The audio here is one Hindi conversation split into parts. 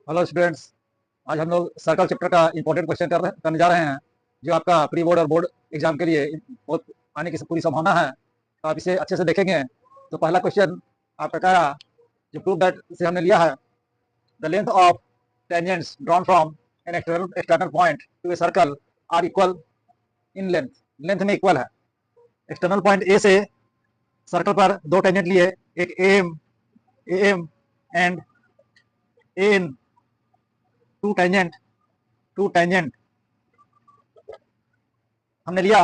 Hello students. आज हम लोग सर्कल चैप्टर का इंपॉर्टेंट क्वेश्चन करने जा रहे हैं, जो आपका प्री बोर्ड और बोर्ड एग्जाम के लिए बहुत आने की पूरी संभावना है। तो आप इसे अच्छे से देखेंगे। तो पहला क्वेश्चन आपका क्या रहा, जो प्रूव दैट से हमने लिया है, the length of tangents drawn from an external point to a circle are equal in length. Length में इक्वल है। एक्सटर्नल पॉइंट ए से सर्कल पर दो टेंजेंट लिए, एक A M and A N, two tangent हमने लिया।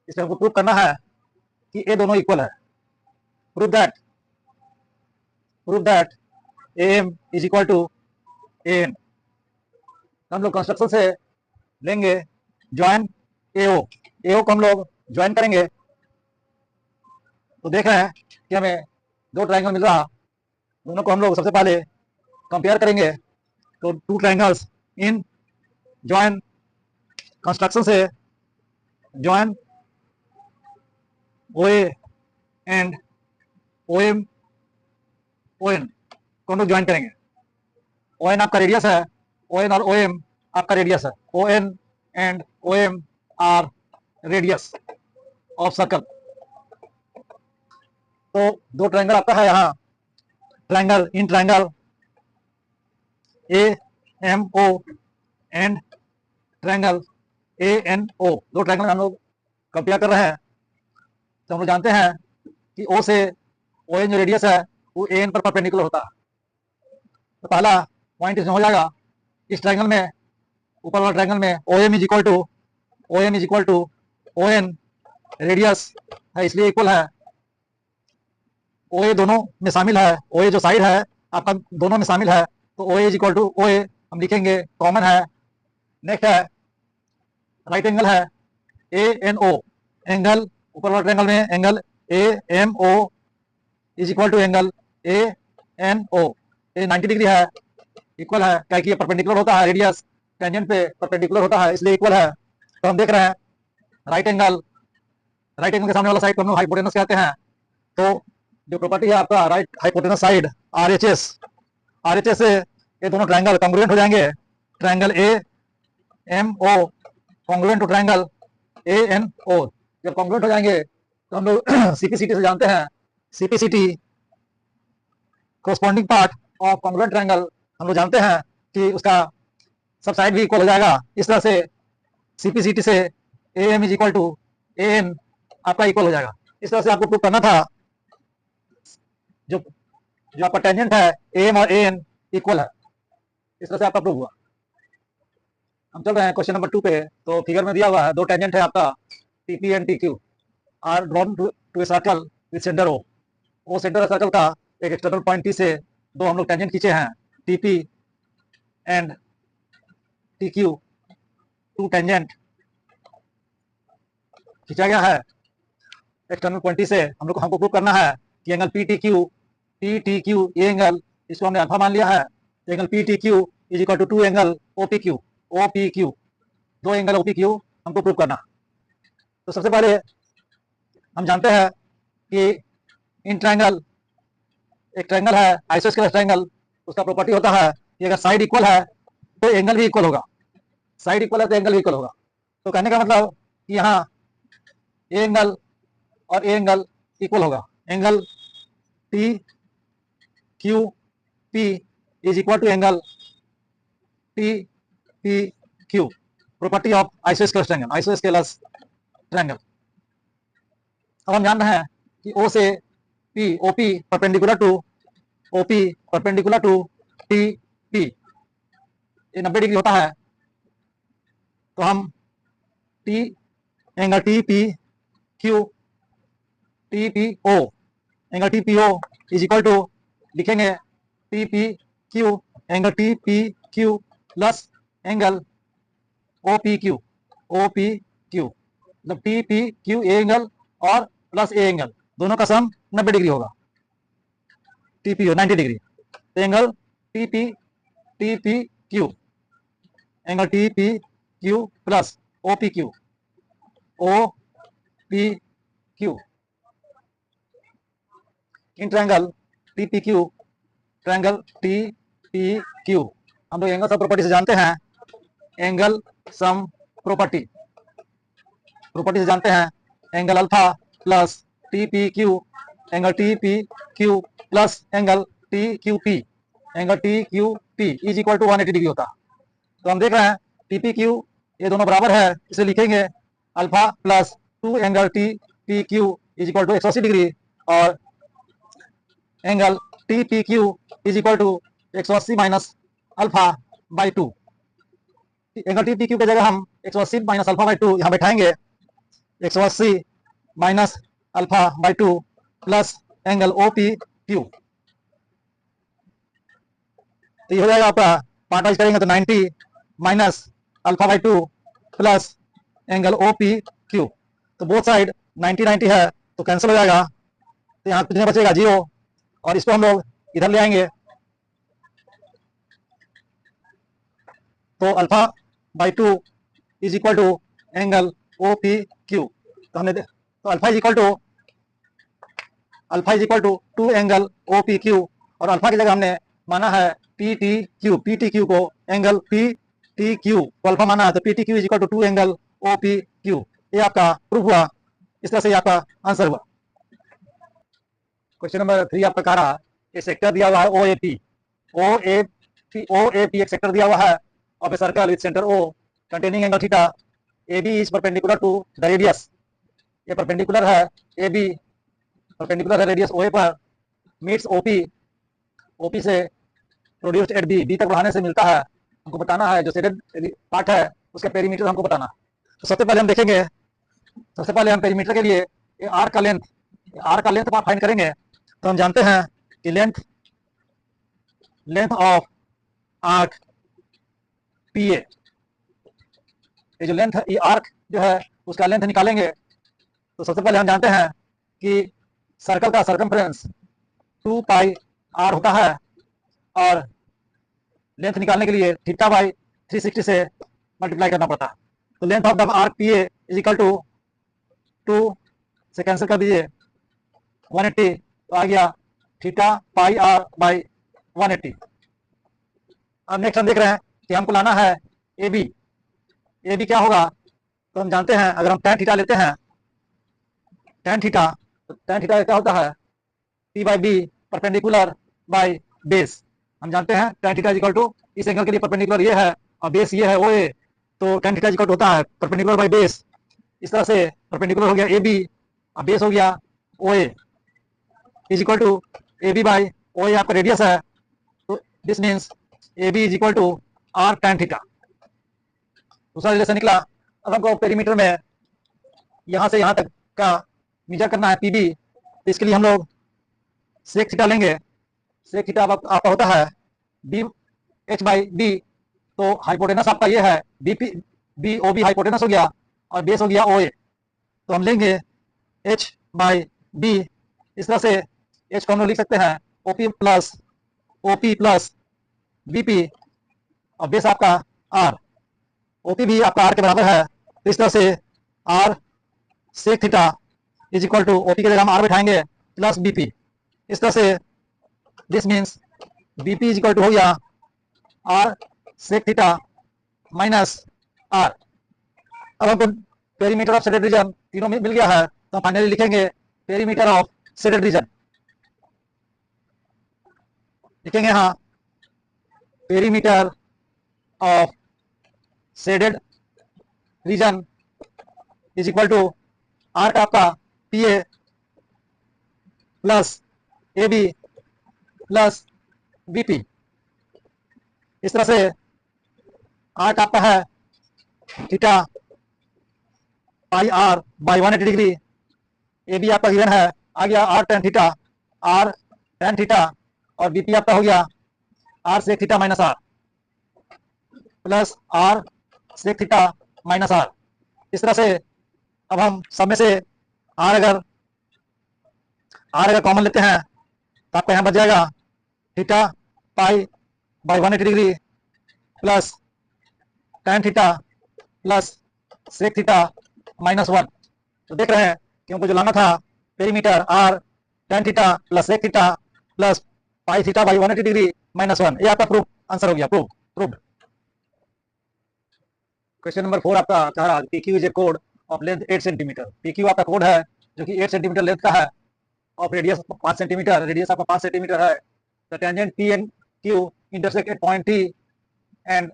इसमें हमको प्रूव करना है कि ए दोनों इक्वल है। Prove that A M is equal to A N. हम लोग कंस्ट्रक्शन से लेंगे ज्वाइन ए ओ को हम लोग ज्वाइन करेंगे। तो देख रहे हैं कि हमें दो ट्राइंगल मिल रहा। दोनों को हम लोग सबसे पहले कंपेयर करेंगे। तो two triangles in join construction से join O A and O M O N को हम लोग ज्वाइन करेंगे। ओ एन आपका रेडियस है, ओ एन और ओ एम आपका रेडियस है। O N and O M are radius of circle. तो दो ट्रायंगल आपका है यहाँ, triangle in triangle A M O and triangle A N O. दो ट्रायंगल हम लोग कंपेयर कर रहे हैं। तो हम लोग जानते हैं कि ओ से ओ एन जो रेडियस है वो ए एन पर परपेंडिकुलर होता है। तो पहला पॉइंट इसमें हो जाएगा। इस ट्रायंगल में, ऊपर वाला ट्रायंगल में O M is equal to O N, radius है इसलिए इक्वल है। ओ ए दोनों में शामिल है, ओ ए जो साइड है आपका दोनों में शामिल है। तो ओ ए इज इक्वल टू ओ ए हम लिखेंगे, कॉमन है। नेक्स्ट है राइट एंगल है ए एन ओ। एंगल ऊपर वाले ट्रायंगल में angle A M O is equal to angle A N O. ये 90 डिग्री है, इक्वल है, क्या कि ये परपेंडिकुलर होता है, रेडियस टेंजेंट पे परपेंडिकुलर होता है इसलिए इक्वल है। तो हम देख रहे हैं राइट एंगल के सामने वाला साइड को हम लोग हाइपोटेनस कहते हैं। तो जो प्रॉपर्टी है आपका right hypotenuse side R H S से ये दोनों ट्रायंगल कॉन्ग्रुएंट हो जाएंगे। Triangle A M O congruent to triangle A N O. जब कॉन्ग्रुएंट हो जाएंगे तो हम लोग सीपीसीटी से जानते हैं, CPCT corresponding part of congruent triangle हम लोग जानते हैं कि उसका सब साइड भी इक्वल हो जाएगा। इस तरह से सीपीसीटी से A M is equal to A N आपका इक्वल हो जाएगा। इस तरह से आपको प्रूव करना था जो जो आपका टेंजेंट है ए एम और ए एन इक्वल है। इस तरह से आपका प्रूव हुआ। हम चल रहे हैं क्वेश्चन नंबर 2 पे। तो फिगर में दिया हुआ है दो टेंजेंट है आपका TP and TQ are drawn to a circle with centre O centre circle का एक एक्सटर्नल पॉइंट टी से दो हम लोग टेंजेंट खींचे हैं, TP and TQ. Two tangent खींचा गया है एक्सटर्नल पॉइंट टी से। हमको प्रूव करना है कि एंगल पी टी क्यू ये एंगल, इसको हमने अल्फा मान लिया है। Angle P T Q is equal to two angle O P Q. दो एंगल ओ पी क्यू हमको प्रूव करना। तो सबसे पहले हम जानते हैं कि इन ट्रायंगल, एक ट्रायंगल है आइसोस्केलस ट्रायंगल, उसका प्रॉपर्टी होता है कि अगर साइड इक्वल है तो एंगल भी इक्वल होगा। साइड इक्वल है तो एंगल भी इक्वल होगा। तो कहने का मतलब कि यहाँ ए एंगल और ए एंगल इक्वल होगा। Angle T Q P is equal to angle T P Q. Property of isosceles triangle. अब हम जान रहे हैं कि ओ से P, OP perpendicular to T P, ये 90 डिग्री होता है। तो हम T angle T P Q angle T P O is equal to लिखेंगे T P Q angle T P Q plus angle O P Q मतलब T P Q a angle और प्लस ए एंगल दोनों का सम 90 डिग्री होगा। T P 90 degree. तो angle T P Q angle T P Q plus O P Q in triangle T P Q, triangle T P Q. हम लोग एंगल सम प्रॉपर्टी से जानते हैं, एंगल सम प्रॉपर्टी प्रॉपर्टी से जानते हैं angle alpha plus T P Q, angle T P Q plus angle T Q P, angle T Q P is equal to 180 degree होता। तो हम देख रहे हैं टी पी क्यू ये दोनों बराबर है, इसे लिखेंगे alpha plus 2 angle T P Q is equal to 180 degree, और angle T P Q is equal to 180 minus alpha by 2। Angle T P Q की जगह हम 180 माइनस अल्फा बाई 2 यहाँ बैठाएंगे, 180 minus alpha by 2 plus angle O P Q. तो ये हो जाएगा आपका, पार्ट वाइज करेंगे तो 90 minus alpha by 2 plus angle O P Q. तो बोथ साइड 90 90 है तो कैंसिल हो जाएगा, तो यहाँ कितने बचेगा 0, और इसको हम लोग इधर ले आएंगे तो alpha by 2 is equal to angle O P Q. तो हमने तो alpha is equal to 2 angle O P Q, और अल्फा की जगह हमने माना है पी टी क्यू को एंगल पी टी क्यू को अल्फा माना है, तो P T Q is equal to 2 angle O P Q. ये आपका प्रूफ हुआ, इस तरह से आपका आंसर हुआ। क्वेश्चन नंबर 3 आपका कह रहा है ये सेक्टर दिया हुआ है ओ ए पी एक सेक्टर दिया हुआ है of a circle with centre O containing angle theta, A B is perpendicular to the radius, ये परपेंडिकुलर है ए बी, परपेंडिकुलर है रेडियस ओ ए पर, मीट्स ओपी से प्रोड्यूस्ड एट बी तक बढ़ाने से मिलता है। हमको बताना है जो शेडेड पार्ट है उसका पेरीमीटर हमको बताना। तो सबसे पहले हम देखेंगे, सबसे पहले हम पेरीमीटर के लिए आर्क का लेंथ फाइंड करेंगे। तो हम जानते हैं कि लेंथ ऑफ आर्क पी ए, ये जो लेंथ ये आर्क जो है उसका लेंथ निकालेंगे। तो सबसे पहले हम जानते हैं कि सर्कल का सर्कमफ्रेंस 2 पाई आर होता है, और लेंथ निकालने के लिए थीटा बाई 360 से मल्टीप्लाई करना पड़ता है। तो length of the arc P A is equal to 2 से कैंसिल कर दीजिए 180, तो आ गया थीटा पाई आर बाई 180। अब नेक्स्ट हम देख रहे हैं कि हमको लाना है ए बी क्या होगा। तो हम जानते हैं अगर हम tan थीटा लेते हैं, tan थीटा क्या होता है p by B perpendicular by base. हम जानते हैं tan थीटा इक्वल टू इस एंगल के लिए परपेंडिकुलर ये है और बेस ये है ओ ए, तो tan थीटा इक्वल टू होता है परपेंडिकुलर बाई बेस। इस तरह से परपेंडिकुलर हो गया ए बी और बेस हो गया O A is equal to A B by O A आपका रेडियस है, तो this means A B is equal to R tan theta. दूसरा रिलेशन निकला। अब हमको पेरीमीटर में यहाँ से यहाँ तक का मेजर करना है पीबी, तो इसके लिए हम लोग सेक थीटा लेंगे। सेक थीटा आपका होता है बी एच बाई बी, तो हाइपोटेनस आपका ये है बी ओ बी हाइपोटेनस हो गया और बेस हो गया ओ ए, तो हम लेंगे एच बाई बी। इस तरह से एच को हम लोग लिख सकते हैं ओपी प्लस बीपी और बेस आपका आर, ओपी भी आपका आर के बराबर है। तो इस तरह से R sec theta is equal to OP की जगह हम आर बैठाएंगे प्लस बीपी। इस तरह से this means BP is equal to हो गया R sec theta minus R. अब हमको पेरीमीटर ऑफ शेडेड रीजन तीनों में मिल गया है, तो फाइनली लिखेंगे पेरीमीटर ऑफ शेडेड रीजन। लिखेंगे यहाँ perimeter of shaded region is equal to arc आपका P A plus A B plus BP. इस तरह से आर्क आपका है theta pi R by 180 degree, A B आपका गिवन है आ गया आर टेन थीटा और बीपी आपका हो गया R sec theta minus R plus R sec theta minus R. इस तरह से अब हम सब में से आर अगर कॉमन लेते हैं तो आपका यहाँ बच जाएगा theta pi by 180 degree plus tan theta plus sec theta minus 1। तो देख रहे हैं कि हमको जो लाना था perimeter R tan theta plus sec theta plus pi theta by 180 degree -1। ये आपका प्रूफ आंसर हो गया, प्रूफ प्रूव्ड। क्वेश्चन नंबर 4 आपका कह रहा है पी क्यू इज ए कोड of length 8 centimetre. P Q आपका कोड है जो कि 8 सेंटीमीटर लेंथ का है, ऑफ रेडियस 5 सेंटीमीटर, रेडियस आपका 5 सेंटीमीटर है। The tangent P and Q intersect at point T and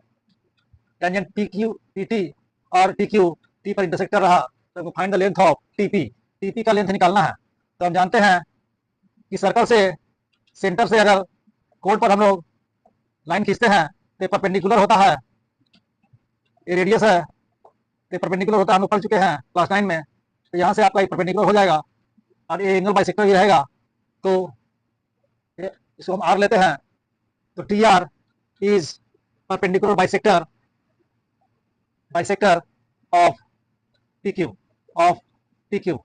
tangent P Q P T और टी क्यू टी पर इंटरसेक्ट कर रहा, तो find the length of TP. TP का लेंथ निकालना है। तो हम जानते हैं कि सर्कल से सेंटर से अगर कोड पर हम लोग लाइन खींचते हैं तो परपेंडिकुलर होता है, ये रेडियस है, तो परपेंडिकुलर होता है, हम लोग पढ़ चुके हैं क्लास 9 में। तो यहाँ से आपका ये परपेंडिकुलर हो जाएगा और ये एंगल बाइसेक्टर ही रहेगा। तो इसको हम आर लेते हैं, तो T R is perpendicular bisector of P Q, of P Q.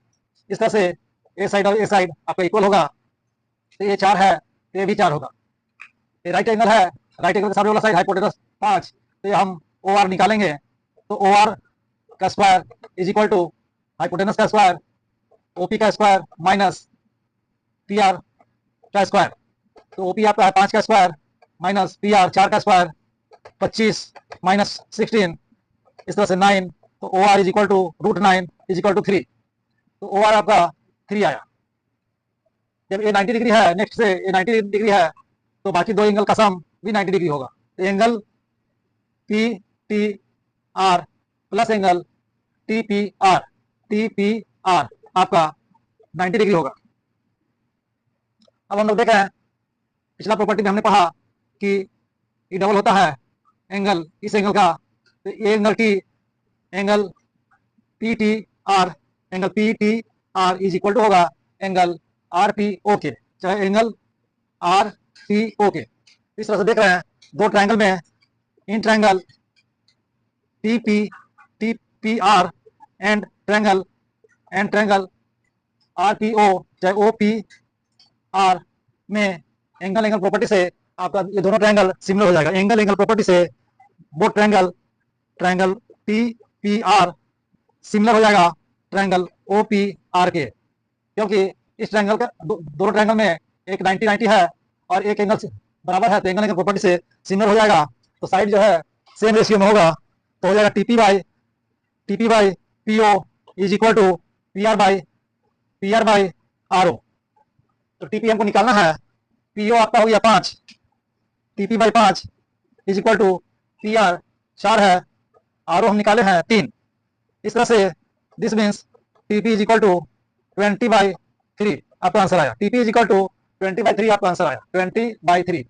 इस तरह से ए साइड और ए साइड आपका इक्वल होगा, तो ये 4 है तो ये भी 4 होगा। ये राइट एंगल है, राइट एंगल के सामने वाला साइड हाइपोटेनस 5, तो ये हम ओ आर निकालेंगे। तो ओ आर का square is equal to hypotenuse का स्क्वायर, ओपी का स्क्वायर माइनस पी आर का स्क्वायर। तो ओपी आपका है 5 का स्क्वायर माइनस पी आर 4 का स्क्वायर, 25 माइनस 16, इस तरह से 9। तो O R is equal to √9 is equal to 3। तो ओ आर आपका 3 आया। जब ये 90 डिग्री है, नेक्स्ट से ये 90 डिग्री है, तो बाकी दो एंगल का सम भी 90 डिग्री होगा। तो angle P T are plus angle T P R आपका 90 डिग्री होगा। अब हम लोग देखें, पिछला प्रॉपर्टी में हमने पढ़ा कि ये डबल होता है एंगल इस एंगल का। तो ये angle T, angle P T R, angle P T R is equal to होगा एंगल आर पी ओ के, चाहे एंगल आर पी ओ के। इस तरह से देख रहे हैं दो ट्रायंगल में, in triangle T P R and triangle R P O, चाहे ओ पी आर में एंगल प्रॉपर्टी से आपका ये दोनों ट्रायंगल सिमिलर हो जाएगा। एंगल प्रॉपर्टी से both triangle T P R similar हो जाएगा ट्रायंगल ओ पी आर के, क्योंकि इस ट्रायंगल का दोनों ट्रायंगल में एक 90-90 है और एक एंगल बराबर है, तो एंगल प्रॉपर्टी से सिमिलर हो जाएगा। तो साइड जो है सेम रेशियो में होगा, तो हो जाएगा TP by P O is equal to P R by R O. तो टीपी हमको निकालना है, पी ओ आपका हो गया 5, TP by 5 is equal to P R 4 है, आर ओ हम निकाले हैं 3। इस तरह से this means TP is equal to 20/3 आपका आंसर आया। टीपी इज इक्वल टू 20/3 आपका आंसर आया, 20/3।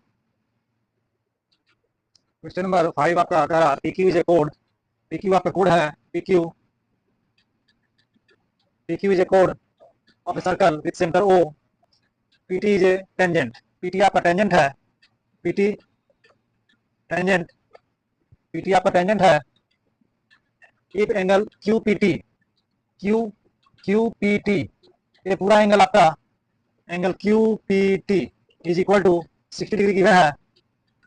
क्वेश्चन नंबर 5 आपका कह रहा पी क्यू इज ए कोड। पी क्यू आपका कोड है, पी क्यू इज ए कोड of a circle with centre O. PT is a tangent, PT आपका टेंजेंट है, पीटी आपका टेंजेंट है। इफ एंगल QPT, ये पूरा एंगल आपका angle QPT is equal to 60 degree given है,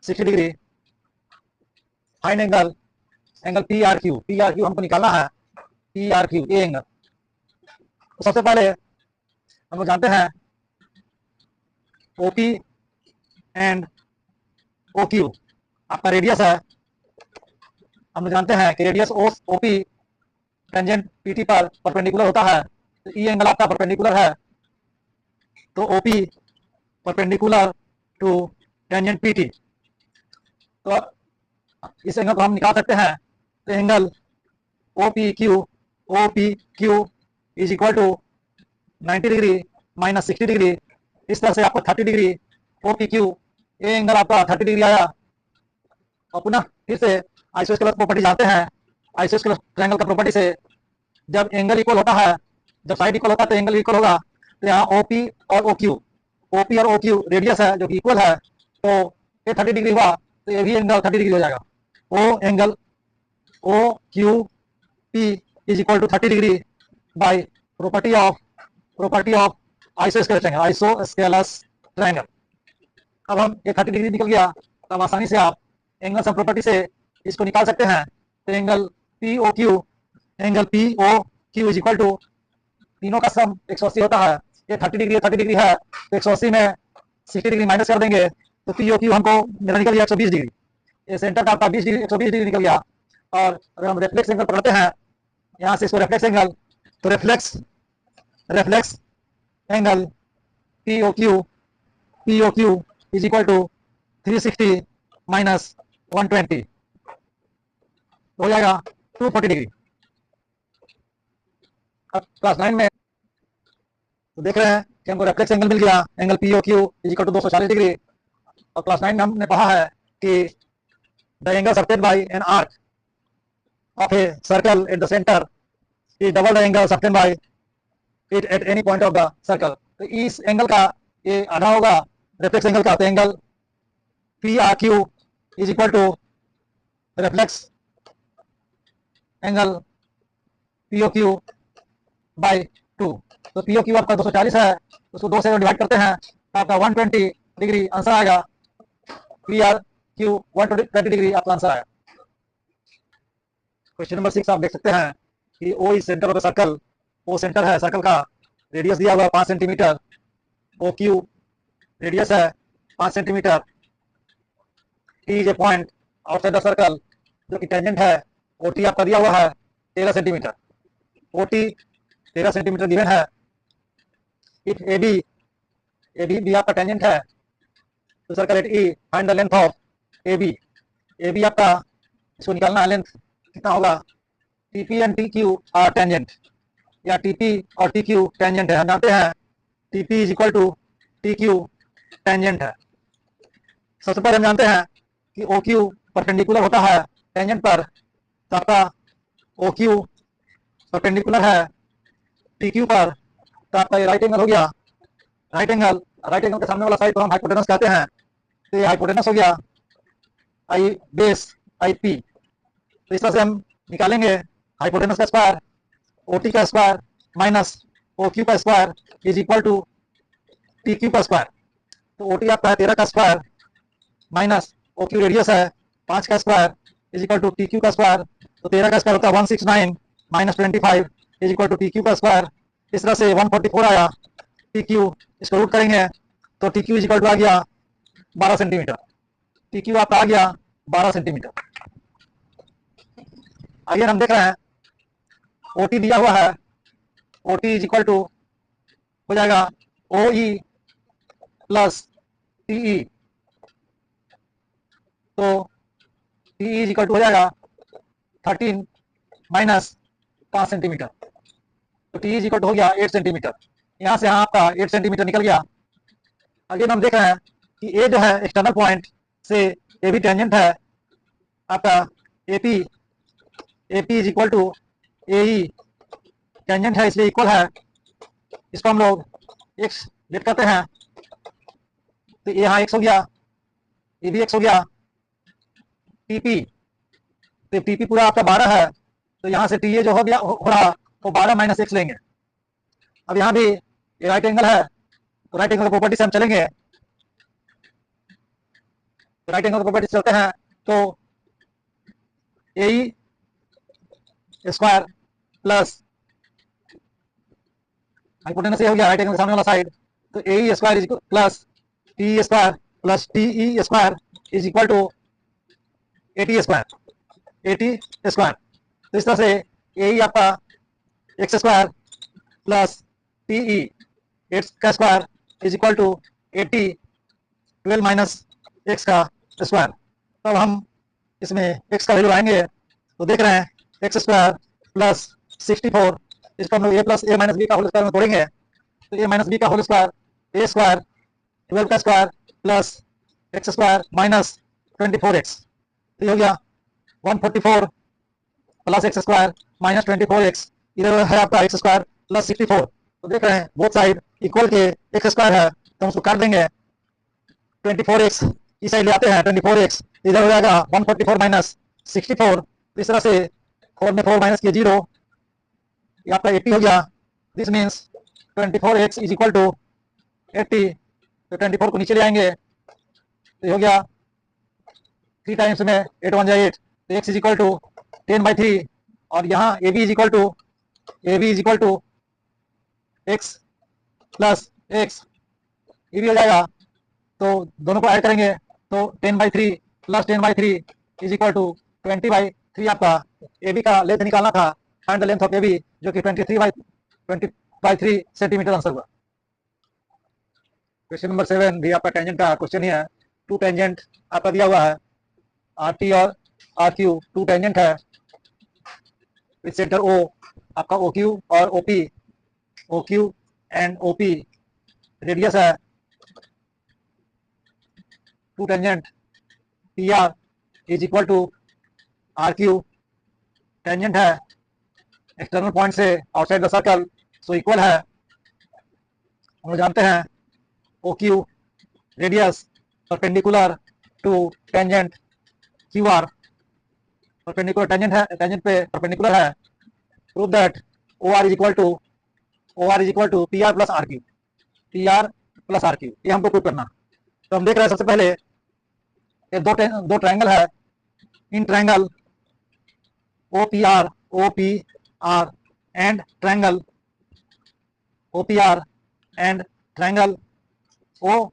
60 डिग्री। फाइंड एंगल PRQ हमको निकालना है, PRQ ये एंगल। तो सबसे पहले हम लोग जानते हैं OP एंड OQ आपका रेडियस है। हम लोग जानते हैं कि रेडियस OP टेंजेंट PT पर परपेंडिकुलर होता है, तो ये एंगल आपका परपेंडिकुलर है, तो OP perpendicular to tangent PT। तो इस एंगल को हम निकाल सकते हैं। तो angle OPQ is equal to 90 degree minus 60 degree, इस तरह से आपको 30 डिग्री OPQ, ये एंगल आपका 30 डिग्री आया। और पुनः फिर से आइसोस्केलस प्रॉपर्टी जानते हैं, आइसोस्केलस ट्रायंगल का प्रॉपर्टी से जब एंगल इक्वल होता है, जब साइड इक्वल होता है तो एंगल इक्वल होगा। तो यहाँ OP और OQ रेडियस है जो कि इक्वल है, तो ये 30 डिग्री हुआ, तो ये भी एंगल 30 डिग्री हो जाएगा। Angle OQP is equal to 30 degree by property of isosceles triangle. अब हम ये 30 डिग्री निकल गया, तब आसानी से आप एंगल सम प्रॉपर्टी से इसको निकाल सकते हैं। तो angle POQ is equal to, तीनों का सम 180 होता है। ये 30 डिग्री है, तो 180 में 60 डिग्री माइनस कर देंगे, तो पी ओ क्यू हमको मेरा निकल गया 120 डिग्री, ये सेंटर का आपका 20 डिग्री 120 डिग्री निकल गया। और अगर हम रेफ्लेक्स एंगल पकड़ते हैं यहाँ से इसको रेफ्लेक्स एंगल, तो reflex reflex angle P O Q is equal to 360 minus 120 हो जाएगा 240 डिग्री। अब क्लास 9 में तो देख रहे हैं कि हमको रेफ्लेक्स एंगल मिल गया, angle P O Q is equal to 240 degree. और क्लास 9 में हमने पढ़ा है कि the angle subtended by an arc of a circle at the centre is double the angle subtended by it at any point of the circle. तो इस एंगल का ये आधा होगा रेफ्लेक्स एंगल का, तो angle P R Q is equal to reflex angle P O Q by 2। तो पी ओ क्यू आपका 240 है, उसको 2 से डिवाइड करते हैं तो आपका 120 डिग्री आंसर आएगा। पी आर क्यू 120 डिग्री आपका आंसर आएगा। क्वेश्चन नंबर 6 आप देख सकते हैं कि O is centre of the circle, O centre है सर्कल का, रेडियस दिया हुआ है 5 सेंटीमीटर, ओ क्यू रेडियस है 5 centimetre, T is a point outside the circle जो कि टेंजेंट है, ओ टी आपका दिया हुआ है 13 centimetre, O T 13 centimetre given है। इफ ए बी आपका टेंजेंट है तो circle at E find the length of A B आपका इसको निकालना है, लेंथ कितना होगा, T P and T Q are tangent, या टी पी और टी क्यू टेंजेंट है। हम जानते हैं T P is equal to T Q tangent है। सबसे पहले हम जानते हैं कि ओ क्यू परपेंडिकुलर होता है टेंजेंट पर, तो आपका ओ क्यू परपेंडिकुलर है टी क्यू पर, तो आपका ये राइट एंगल हो गया। राइट एंगल के सामने वाला साइड को हम हाइपोटेनस कहते हैं, तो ये हाइपोटेनस हो गया आई बेस आई पी। तो इस तरह से हम निकालेंगे हाइपोटेनस का स्क्वायर ओ टी का स्क्वायर माइनस ओ क्यू का square is equal to T Q का स्क्वायर। तो ओ टी आपका है 13 का square minus O Q radius है 5 का square is equal to T Q का स्क्वायर। तो 13 का स्क्वायर होता है 169 minus 25 is equal to T Q का स्क्वायर। इस तरह से 144 आया टी क्यू, इसको रूट करेंगे तो T Q is equal to आ गया 12 सेंटीमीटर, टी क्यू आपका आ गया 12 सेंटीमीटर। आगे हम देख रहे हैं ओ टी दिया हुआ है, O T is equal to हो जाएगा ओ ई प्लस टी ई। तो टी इज इक्वल टू हो जाएगा 13 माइनस 5 सेंटीमीटर, तो टी इज इक्वल टू हो गया 8 सेंटीमीटर। यहाँ से यहाँ आपका 8 सेंटीमीटर निकल गया। अगेन हम देख रहे हैं कि ए जो है एक्सटर्नल पॉइंट से ए भी टेंजेंट है आपका A P is equal to A E, tangent है इसलिए इक्वल है, इसको हम लोग एक्स लेट करते हैं, तो यहाँ एक्स हो गया, ये भी एक्स हो गया, टी पी, तो टी पी पूरा आपका 12 है, तो यहाँ से टी ए जो हो गया हो रहा वो 12 माइनस एक्स लेंगे। अब यहाँ भी ये राइट एंगल है, तो राइट एंगल प्रॉपर्टी से हम चलेंगे, तो राइट एंगल प्रॉपर्टी से चलते हैं तो ए स्क्वायर प्लस हाइपोटेनस ये हो गया राइट एंगल के सामने वाला साइड, तो A square is plus T square plus T E square is equal to AT square. तो इस तरह से ए आपका X square plus T E X का square is equal to 12 minus X का स्क्वायर। तब हम इसमें एक्स का वैल्यू आएंगे तो देख रहे हैं एक्स स्क्वायर प्लस 64, इसको हम लोग ए प्लस ए माइनस बी का होल स्क्वायर में तोड़ेंगे, तो ए माइनस बी का होल स्क्वायर ए स्क्वायर 12 का square plus x square minus 24x, तो ये हो गया 144 plus x square minus 24x, इधर है आपका एक्स स्क्वायर प्लस 64। तो देख रहे हैं बोथ साइड इक्वल के एक्स स्क्वायर है, तो हम उसको काट देंगे, 24x इस साइड ले आते हैं, 24x इधर हो जाएगा 144 माइनस 64, इस तरह से 4 में 4 माइनस किए 0, ये आपका 80 हो गया। This means 24x is equal to 80, तो 24 को नीचे ले आएंगे तो हो गया 3 टाइम्स में 8 1 8, तो x इज इक्वल टू 10/3, और यहाँ A B is equal to X plus X, ये भी हो जाएगा, तो दोनों को ऐड करेंगे तो 10/3 प्लस 10/3 इज इक्वल टू 20/3 आपका ए बी का लेंथ निकालना था, find the length of A B, जो कि 20/3 सेंटीमीटर आंसर हुआ। क्वेश्चन नंबर 7 भी आपका टेंजेंट का क्वेश्चन ही है। टू टेंजेंट आपका दिया हुआ है, आर टी और आर क्यू टू टेंजेंट है विद सेंटर ओ, आपका ओ क्यू और O Q and O P radius है। Two tangent P R is equal to R Q, tangent है एक्सटर्नल पॉइंट से outside the circle, so equal है। हम लोग जानते हैं O Q radius perpendicular to tangent Q R, perpendicular tangent है, टेंजेंट पे परपेंडिकुलर है। Prove that O R is equal to P R plus R Q, P R plus R Q, ये हमको प्रूव करना। तो हम देख रहे हैं सबसे पहले ये दो ट्रायंगल है, in triangle O P R and triangle O P R and triangle O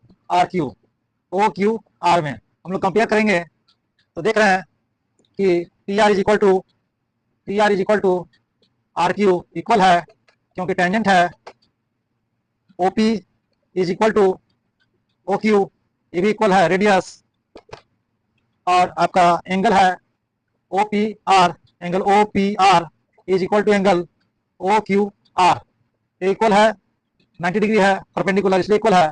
Q R में हम लोग कंपेयर करेंगे तो देख रहे हैं कि P R is equal to R Q equal है, क्योंकि टेंजेंट है O P is equal to O Q, ये भी इक्वल है रेडियस, और आपका एंगल है O P R, angle O P R is equal to angle O Q R, ये इक्वल है 90 डिग्री है, परपेंडिकुलर इसलिए इक्वल है।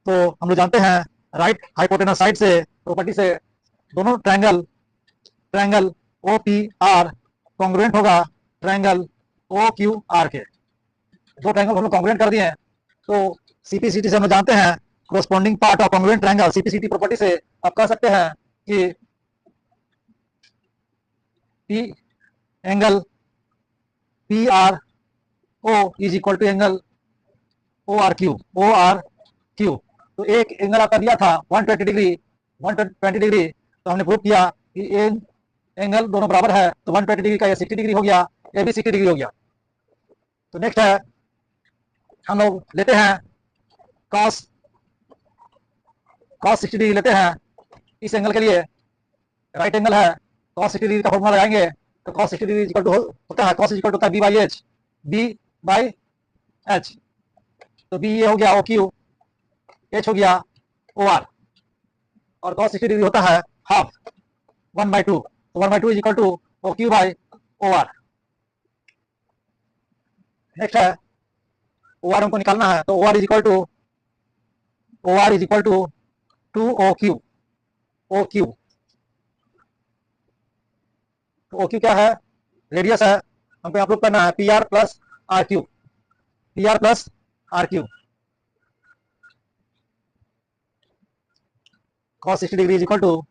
तो हम लोग जानते हैं राइट हाइपोटेनस साइड से प्रॉपर्टी से दोनों triangle O P R congruent होगा ट्रायंगल ओ क्यू आर के। दो ट्रायंगल हम लोग कॉन्ग्रुएंट कर दिए हैं, तो सीपीसीटी से हम लोग जानते हैं corresponding part of congruent triangle, CPCT property से आप कह सकते हैं कि P angle P R O is equal to angle O R Q. तो एक एंगल आपका दिया था 120 डिग्री, तो हमने प्रूव किया कि एंगल दोनों बराबर है, तो 120 डिग्री का ये 60 डिग्री हो गया, ये भी 60 डिग्री हो गया। तो नेक्स्ट है हम लोग लेते हैं cos 60 डिग्री लेते हैं इस एंगल के लिए, राइट एंगल है, cos 60 डिग्री का फॉर्मूला लगाएंगे तो cos 60 डिग्री इक्वल टू होता है, cos इक्वल टू होता है बी बाई एच, तो बी ये हो गया ओ क्यू, एच हो गया ओ आर, और cos 60 डिग्री होता है हाफ 1/2, तो 1/2 is equal to O Q by O R. Next है ओ आर हमको निकालना है, तो O R is equal to O Q, तो ओ क्यू क्या है, रेडियस है, हमको यहाँ प्रूव करना है P R plus R Q. cos 60 degree is equal to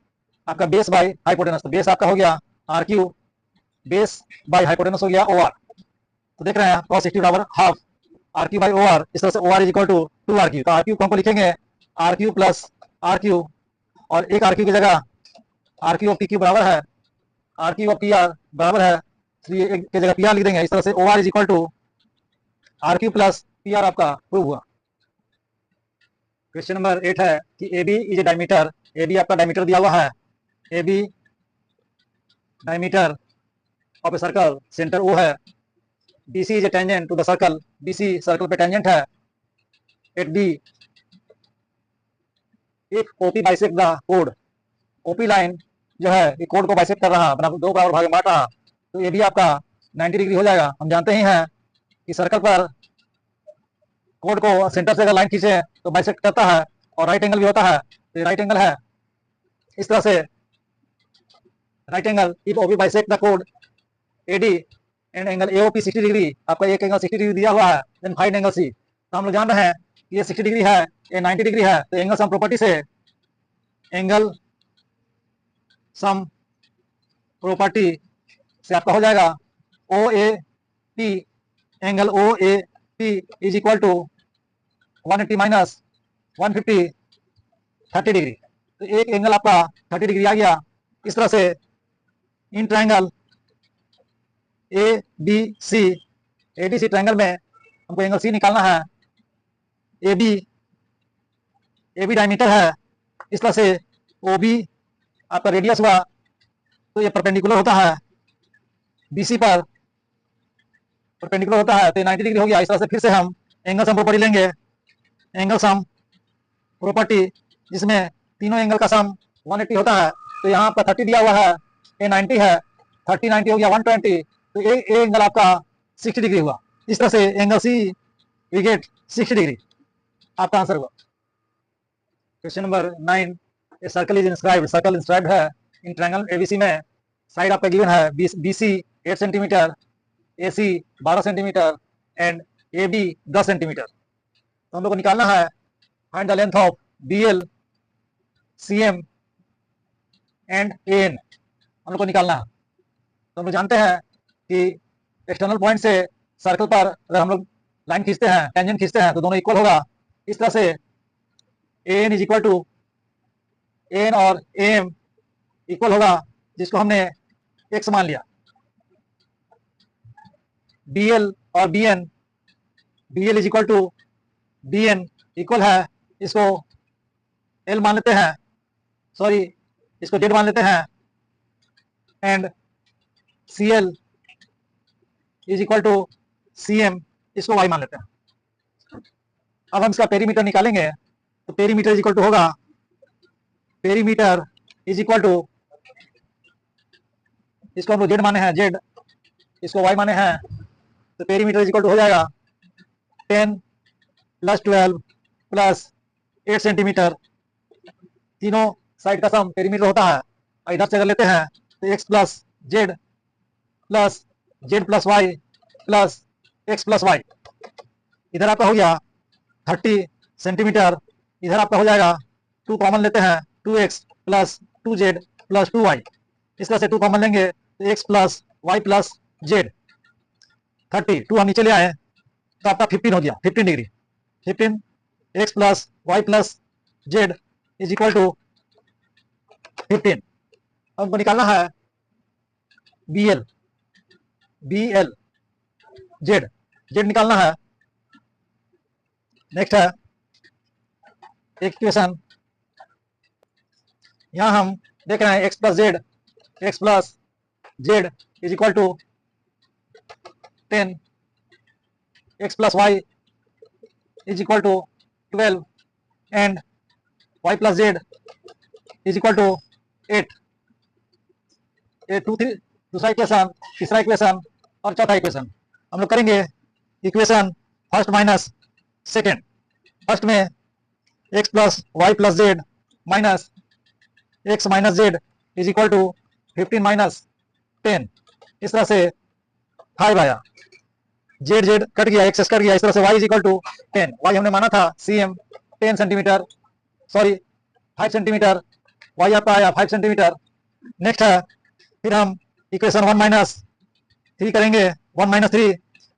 आपका बेस बाई हाइपोटेनस, तो बेस आपका हो गया R Q, base by hypotenuse हो गया ओ आर। तो देख रहे हैं cos 60 बराबर half R Q by O R, इस तरह से O R is equal to 2 R Q, तो आर क्यू को हमको लिखेंगे R Q plus R Q, और एक आर क्यू की जगह R Q of P Q बराबर है R Q of P R बराबर है, एक की जगह पी आर लिख देंगे, इस तरह से O R is equal to R Q plus P R आपका प्रूव हुआ। क्वेश्चन नंबर 8 है कि A B is a diameter, A B आपका डायमीटर दिया हुआ है, A B diameter of a circle, centre O है, BC is a tangent to the circle, BC circle पे टेंजेंट है, एट बी एक OP बाइसेक्ट द कोड, OP लाइन जो है ये कोड को बाइसेक्ट कर रहा, अपना दो बराबर भाग में बांट रहा, तो ये भी आपका 90 डिग्री हो जाएगा। हम जानते ही हैं कि सर्कल पर कोड को सेंटर से अगर लाइन खींचे तो बाइसेक्ट करता है, और राइट एंगल भी होता है, तो ये राइट एंगल है, इस तरह से right angle if OP bisect the code AD and angle AOP 60 degree, आपका एक एंगल 60 डिग्री दिया हुआ है, देन फाइंड एंगल C। तो हम लोग जान रहे हैं कि ये 60 डिग्री है, ये 90 डिग्री है, तो एंगल सम प्रॉपर्टी से एंगल सम प्रॉपर्टी से आपका हो जाएगा OAP, angle OAP is equal to 180 minus 150 30 degree, तो एक एंगल आपका 30 डिग्री आ गया। इस तरह से इन ट्रायंगल ADC ट्रायंगल में हमको एंगल C निकालना है, AB डायमीटर है, इस तरह से ओ बी आपका रेडियस हुआ, तो ये परपेंडिकुलर होता है बीसी पर, परपेंडिकुलर होता है तो 90 डिग्री हो गया। इस तरह से फिर से हम एंगल सम प्रॉपर्टी लेंगे, एंगल सम प्रॉपर्टी जिसमें तीनों एंगल का सम 180 होता है। तो यहाँ आपका 30 दिया हुआ है, ये 90 है, 30 90 हो गया 120, तो ए एंगल आपका 60 डिग्री हुआ। इस तरह से angle C we get 60 degree, आपका आंसर हुआ। Question number 9, a circle is inscribed, circle inscribed है इन ट्रायंगल एबीसी में। साइड आपका गिवन है BC 8 centimetre, AC 12 centimetre and AB 10 centimetre. तो हम लोग को निकालना है find the length of BL, CM and AN, हम लोग को निकालना है। तो हम लोग जानते हैं कि एक्सटर्नल पॉइंट से सर्कल पर अगर हम लोग लाइन खींचते हैं, टेंजेंट खींचते हैं, तो दोनों इक्वल होगा। इस तरह से AN is equal to AN और AM इक्वल होगा, जिसको हमने x मान लिया। BL और BN, BL is equal to BN equal है, इसको L मान लेते हैं, सॉरी इसको Z मान लेते हैं, and CL is equal to CM, इसको Y मान लेते हैं। अब हम इसका पेरीमीटर निकालेंगे, तो पेरीमीटर इज इक्वल टू होगा, पेरीमीटर इज इक्वल टू, इसको हम लोग Z माने हैं Z, इसको Y माने हैं, तो पेरीमीटर इज इक्वल टू हो जाएगा 10 प्लस 12 प्लस 8 सेंटीमीटर, तीनों साइड का सम पेरीमीटर होता है। इधर से अगर लेते हैं तो x plus Z plus Z plus Y plus X plus Y, इधर आपका हो गया 30 सेंटीमीटर, इधर आपका हो जाएगा 2 कॉमन लेते हैं, 2x plus 2z plus 2y, इस तरह से 2 कॉमन लेंगे तो x plus Y plus Z, 32 हम नीचे ले आए तो आपका 15 हो गया, 15 degree, 15 x plus Y plus Z is equal to 15। हमको निकालना है BL, BL जेड, जेड निकालना है। नेक्स्ट है इक्वेशन, यहाँ हम देख रहे हैं x plus z, x plus Z is equal to 10, x plus y is equal to 12 and y plus Z is equal to 8। ये दूसरा इक्वेशन, तीसरा इक्वेशन और चौथा इक्वेशन हम लोग करेंगे। Equation first minus second, first में x plus Y plus z minus x minus z is equal to 15 minus 10, इस तरह से 5 आया, जेड जेड कट गया, एक्स कट गया, इस तरह से y is equal to 10, y हमने माना था CM 10 centimetre, sorry 5 centimetre, y आपका आया 5 सेंटीमीटर। नेक्स्ट है फिर हम इक्वेशन 1 माइनस 3 करेंगे, 1 माइनस 3,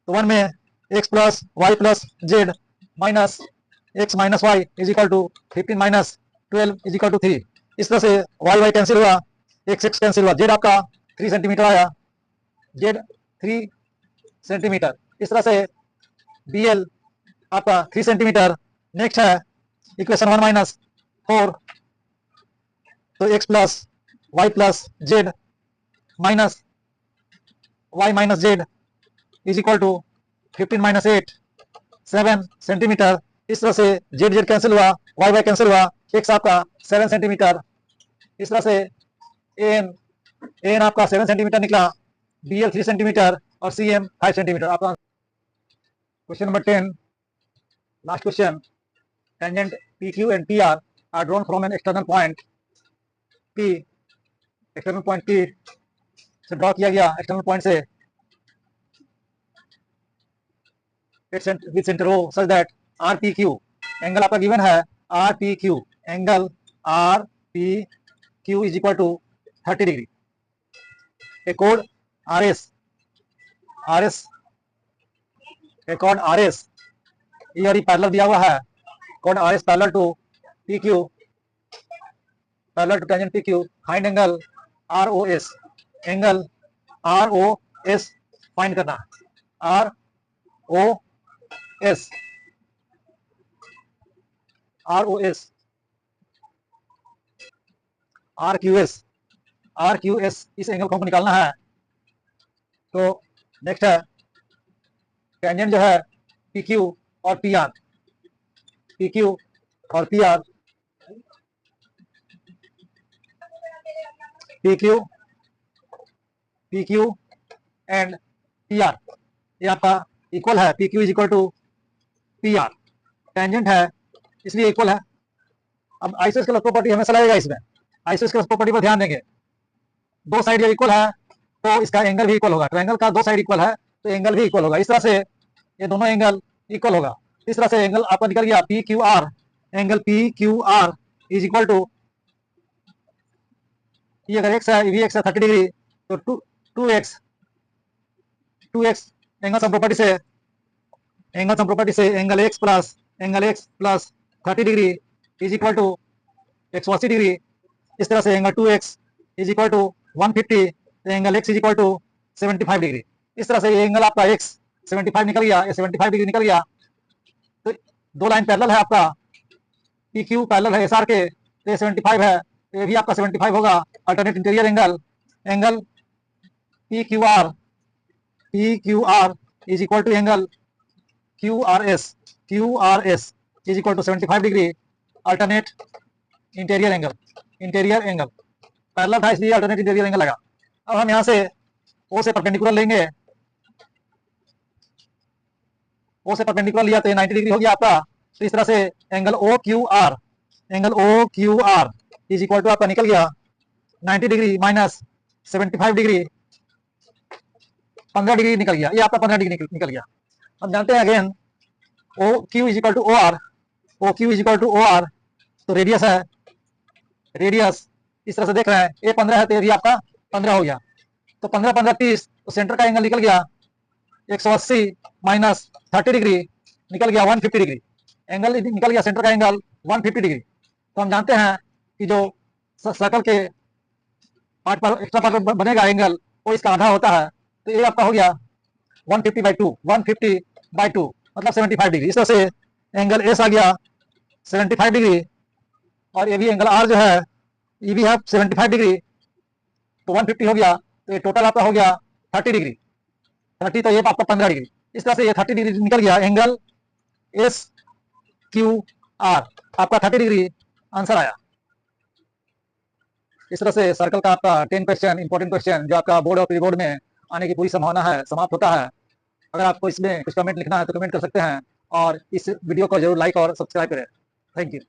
तो 1 में x plus Y plus z minus x minus y is equal to 15 minus 12 is equal to 3, इस तरह से वाई वाई कैंसिल हुआ, x कैंसिल हुआ, जेड आपका 3 सेंटीमीटर आया, जेड 3 सेंटीमीटर, इस तरह से BL आपका 3 सेंटीमीटर। नेक्स्ट है इक्वेशन 1 माइनस 4, तो x plus Y plus z minus y minus z is equal to 15 minus 8 7 centimetre, इस तरह से जेड जेड कैंसिल हुआ, वाई वाई कैंसिल हुआ, x आपका 7 सेंटीमीटर, इस तरह से एन एन आपका 7 सेंटीमीटर निकला, BL 3 सेंटीमीटर और CM 5 सेंटीमीटर। आपका question number 10, last question, tangent PQ and PR are drawn from an external point P, external point P से ड्रॉ किया गया, एक्सटर्नल पॉइंट से with centre O such that RPQ, angle आपका गिवन है RPQ, angle RPQ is equal to 30 degree. A कोड RS, RS ए कोड RS ये और पैरेलल दिया हुआ है, कोड RS parallel to PQ, parallel to tangent PQ, find angle ROS, angle ROS find करना, ROS आर क्यू एस इस एंगल को हमको निकालना है। तो नेक्स्ट है टेंजेंट जो है पी क्यू और पी आर, पी क्यू और P R, P Q and P R ये आपका इक्वल है, P Q is equal to P R, tangent है इसलिए इक्वल है। अब आइसोस्केलर प्रॉपर्टी हमेशा लगेगा इसमें, आइसोस्केलर प्रॉपर्टी पर ध्यान देंगे। दो साइड जब इक्वल है तो इसका एंगल भी इक्वल होगा, ट्रायंगल का दो साइड इक्वल है तो एंगल भी इक्वल होगा। इस तरह से ये दोनों एंगल इक्वल होगा। इस तरह से एंगल आपका निकल गया P Q R, angle P Q R is equal to, ये अगर एक्स है ये भी एक्स है 30 डिग्री, तो two X angle sum property से angle X plus 30 degree is equal to 180 degree. इस तरह से angle 2x is equal to 150, angle x is equal to 75 degree. इस तरह से ये एंगल आपका x 75 निकल गया, ये 75 डिग्री निकल गया। तो दो लाइन पैरेलल है आपका, पी क्यू पैरेलल है एसआर के, तो ये 75 है, तो ये भी आपका 75 होगा। Alternate interior angle P Q R is equal to angle Q R S is equal to 75 degree. Alternate interior angle parallel था इसलिए अल्टरनेट इंटीरियर एंगल लगा। अब हम यहाँ से ओ से परपेंडिकुलर लेंगे, ओ से परपेंडिकुलर लिया तो 90 डिग्री हो गया आपका। तो इस तरह से angle O Q R is equal to आपका निकल गया 90 डिग्री माइनस 75 डिग्री, 15 डिग्री निकल गया, ये आपका 15 डिग्री निकल गया। हम जानते हैं again O Q is equal to O R, तो रेडियस है, रेडियस इस तरह से देख रहे हैं, ये 15 है तो ये भी आपका 15 हो गया। तो 15 15 30, तो सेंटर का एंगल निकल गया 180 माइनस 30 डिग्री निकल गया 150 डिग्री, एंगल निकल गया सेंटर का एंगल 150 डिग्री। तो हम जानते हैं कि जो सर्कल के पार्ट पर एक्स्ट्रा पार्ट पर बनेगा एंगल वो इसका आधा होता है, तो ये आपका हो गया 150/2 मतलब 75 डिग्री। इस तरह से एंगल एस आ गया 75 डिग्री, और ये भी एंगल आर जो है ये भी है 75 डिग्री, तो 150 हो गया, तो ये टोटल आपका हो गया 30 डिग्री, 30 तो ये आपका 15 डिग्री। इस तरह से ये 30 डिग्री निकल गया एंगल एस क्यू आर, आपका 30 डिग्री आंसर आया। इस तरह से सर्कल का आपका 10 क्वेश्चन इंपॉर्टेंट क्वेश्चन जो आपका बोर्ड और प्री बोर्ड में आने की पूरी संभावना है समाप्त होता है। अगर आपको इसमें कुछ कमेंट लिखना है तो कमेंट कर सकते हैं, और इस वीडियो को जरूर लाइक और सब्सक्राइब करें। Thank you.